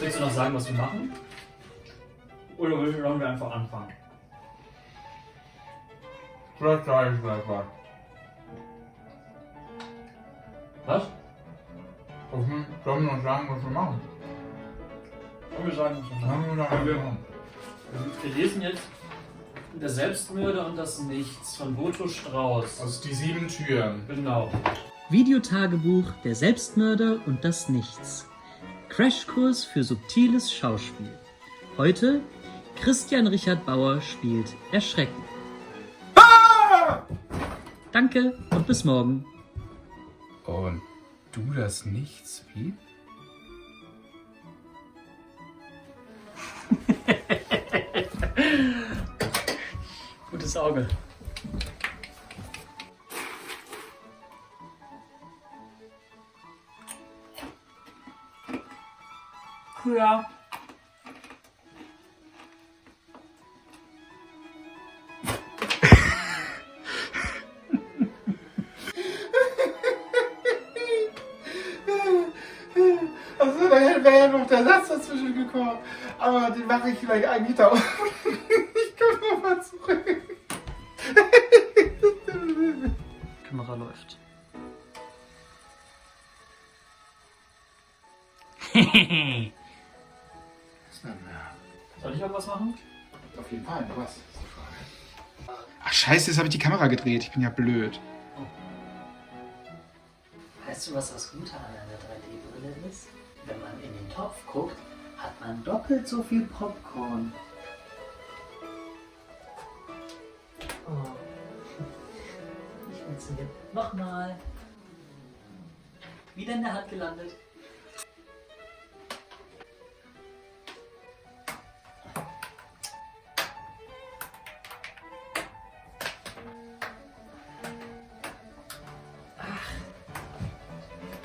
Willst du noch sagen, was wir machen? Oder wollen wir einfach anfangen? Vielleicht sage ich gleich was. Was? Sollen wir noch sagen, was wir machen? Wollen wir sagen, was wir machen? Sollen wir sagen, was wir machen? Wir lesen jetzt Der Selbstmörder und das Nichts von Boto Strauß. Aus die 7 Türen. Genau. Videotagebuch Der Selbstmörder und das Nichts. Crashkurs für subtiles Schauspiel. Heute Christian Richard Bauer spielt Erschrecken. Danke und bis morgen. Und du das Nichts, wie? Gutes Auge. Ja. Also da wäre ja noch der Satz dazwischen gekommen. Aber den mache ich vielleicht eigentlich da. Ich komme nochmal zurück. Kamera läuft. Soll ich irgendwas machen? Auf jeden Fall, was? Ach scheiße, jetzt habe ich die Kamera gedreht. Ich bin ja blöd. Weißt du, was das Gute an einer 3D-Brille ist? Wenn man in den Topf guckt, hat man doppelt so viel Popcorn. Oh. Ich funktioniert. Nochmal. Wieder in der Hand gelandet.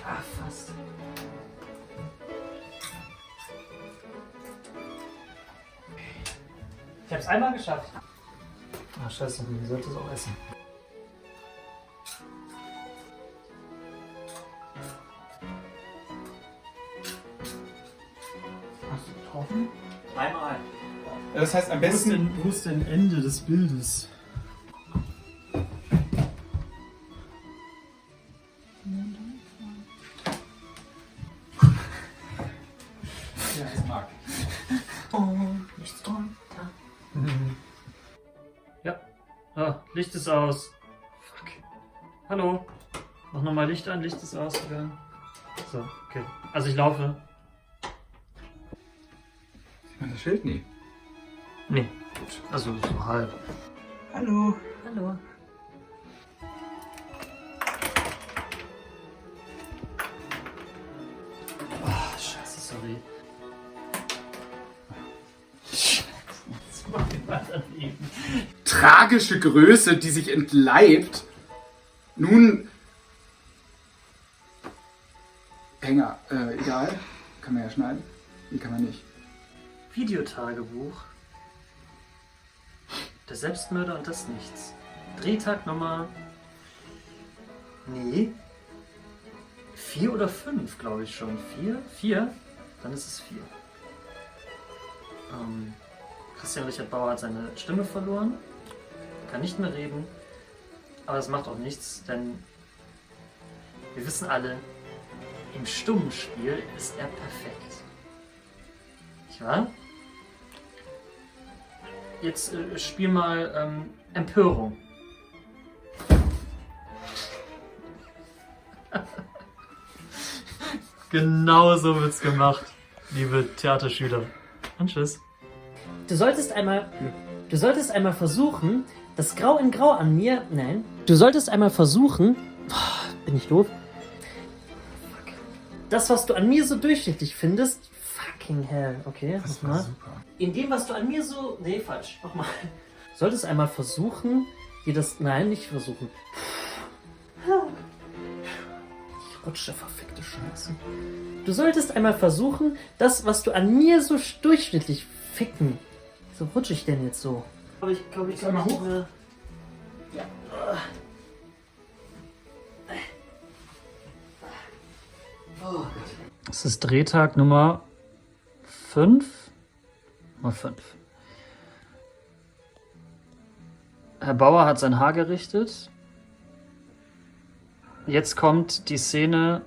Ach, fast. Ich hab's einmal geschafft. Ach scheiße, ich sollte es auch essen. Hast du getroffen? Einmal. Das heißt am Wo ist denn Ende des Bildes? Ja, das mag ich. Oh, nichts drunter. Ja. Ah, Licht ist aus. Fuck. Hallo. Mach nochmal Licht an, Licht ist ausgegangen. So, okay. Also ich laufe. Sieht man das Schild nie? Nee. Gut. Also so halb. Hallo. Hallo. Ah, scheiße, sorry. Tragische Größe, die sich entleibt. Nun. Hänger. Egal. Kann man ja schneiden. Die kann man nicht. Videotagebuch. Der Selbstmörder und das Nichts. Drehtag Nummer. Nee. 4 oder 5, glaube ich schon. 4? 4? Dann ist es 4. Christian Richard Bauer hat seine Stimme verloren. Kann nicht mehr reden. Aber das macht auch nichts, denn wir wissen alle, im stummen Spiel ist er perfekt. Nicht wahr? Jetzt spiel mal Empörung. Genau so wird's gemacht, liebe Theaterschüler. Und tschüss. Du solltest einmal versuchen, das Grau in Grau an mir. Nein. Du solltest einmal versuchen. Boah, bin ich doof? Fuck. Das, was du an mir so durchschnittlich findest. Fucking hell. Okay, Das war nochmal. super. In dem, was du an mir so. Nee, falsch. Nochmal. Du solltest einmal versuchen, dir das. Nein, nicht versuchen. Ich rutsche, verfickte Scheiße. Du solltest einmal versuchen, das, was du an mir so durchschnittlich ficken. Wieso rutsche ich denn jetzt so? Aber ich glaube, ich kann Einmal nicht hoch. mehr. Ja. Es ist Drehtag Nummer 5 mal 5. Herr Bauer hat sein Haar gerichtet. Jetzt kommt die Szene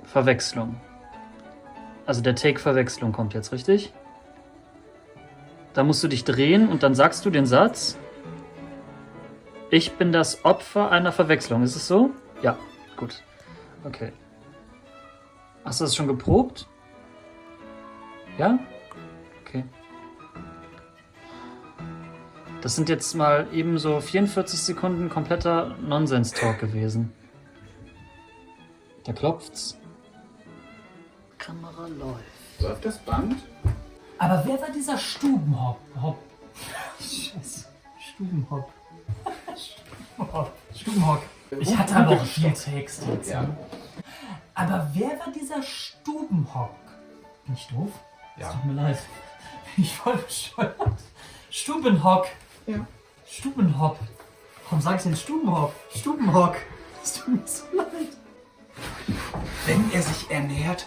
Verwechslung. Also der Take Verwechslung kommt jetzt, richtig? Da musst du dich drehen und dann sagst du den Satz: Ich bin das Opfer einer Verwechslung. Ist es so? Ja, gut. Okay. Hast du das schon geprobt? Ja? Okay. Das sind jetzt mal eben so 44 Sekunden kompletter Nonsens-Talk gewesen. Da klopft's. Kamera läuft. Läuft das Band? Aber wer war dieser Stubenhock? Scheiße. Stubenhock. Stubenhock. Ich hatte aber auch viel Text jetzt. Ja. Ne? Aber wer war dieser Stubenhock? Bin ich doof? Ja. Es tut mir leid. Bin ich voll bescheuert. Stubenhock. Ja. Stubenhock. Warum sag ich denn Stubenhock? Stubenhock. Es tut mir so leid. Wenn er sich ernährt,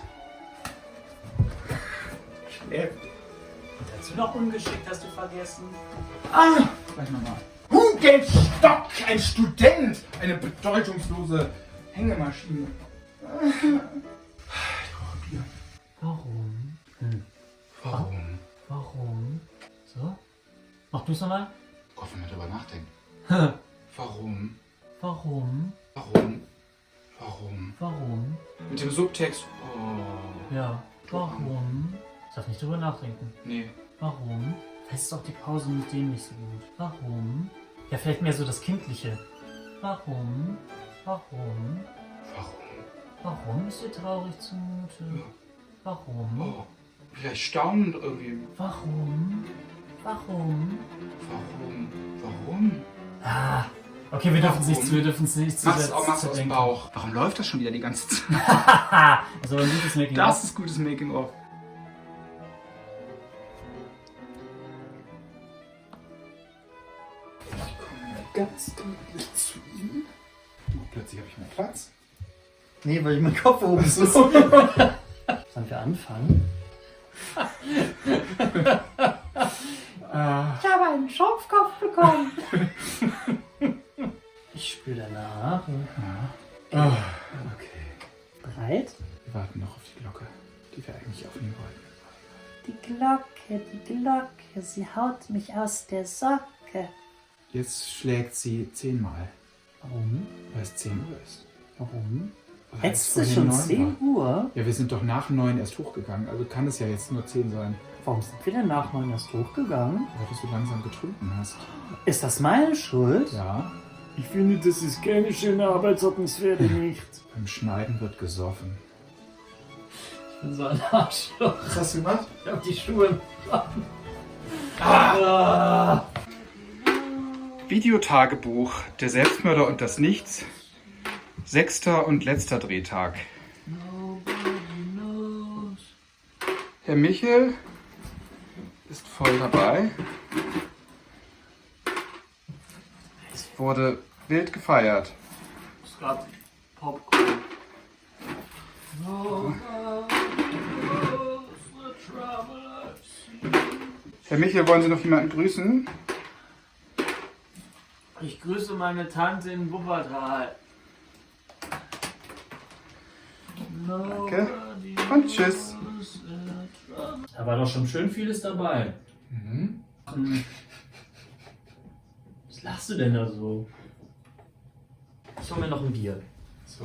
schläft. Dazu noch ungeschickt, hast du vergessen. Ah! Gleich nochmal. Hugenstock! Ein Student! Eine bedeutungslose Hängemaschine. Ich brauche Bier. Warum? Warum? Warum? So? Mach du's nochmal? Gott, wenn man darüber nachdenkt. Warum? Warum? Warum? Warum? Warum? Mit dem Subtext. Oh. Ja. Warum? Darf nicht drüber nachdenken. Nee. Warum? Vielleicht ist auch die Pause mit dem nicht so gut. Warum? Ja, vielleicht mehr so das Kindliche. Warum? Warum? Warum? Warum ist dir traurig zumute? Warum? Oh. Vielleicht staunend irgendwie. Warum? Warum? Warum? Ah, okay, wir dürfen es nicht zu Mach's aus dem Bauch. Warum läuft das schon wieder die ganze Zeit? Also ein gutes Making-of. Das ist gutes Making-of. Ich komme ganz gemütlich zu Ihnen. Plötzlich habe ich mehr Platz. Nee, weil ich meinen Kopf oben ist. So. Sollen wir anfangen? Ich habe einen Schopfkopf bekommen. Ich spüre danach. Ja. Okay. Bereit? Wir warten noch auf die Glocke, die wir eigentlich aufnehmen wollten. Die Glocke, sie haut mich aus der Socke. Jetzt schlägt sie 10-mal, Warum? weil es 10 Uhr ist. Warum? Weil Jetzt es ist vorhin schon 9 war. 10 Uhr. Ja, wir sind doch nach 9 erst hochgegangen, also kann es ja jetzt nur 10 sein, Warum sind wir denn nach 9 erst hochgegangen? weil du so langsam getrunken hast. Ist das meine Schuld? Ja, Ich finde, das ist keine schöne Arbeitsatmosphäre nicht. beim Schneiden wird gesoffen. Ich bin so ein Arschloch. Was hast du gemacht? Ich hab die Schuhe. Ah. Videotagebuch, der Selbstmörder und das Nichts. 6. und letzter Drehtag. Herr Michel ist voll dabei. Es wurde wild gefeiert. Es gab Popcorn. Herr Michel, wollen Sie noch jemanden grüßen? Ich grüße meine Tante in Wuppertal. Danke. Und tschüss. Da war doch schon schön vieles dabei. Mhm. Was lachst du denn da so? Ich hol mir noch ein Bier. So.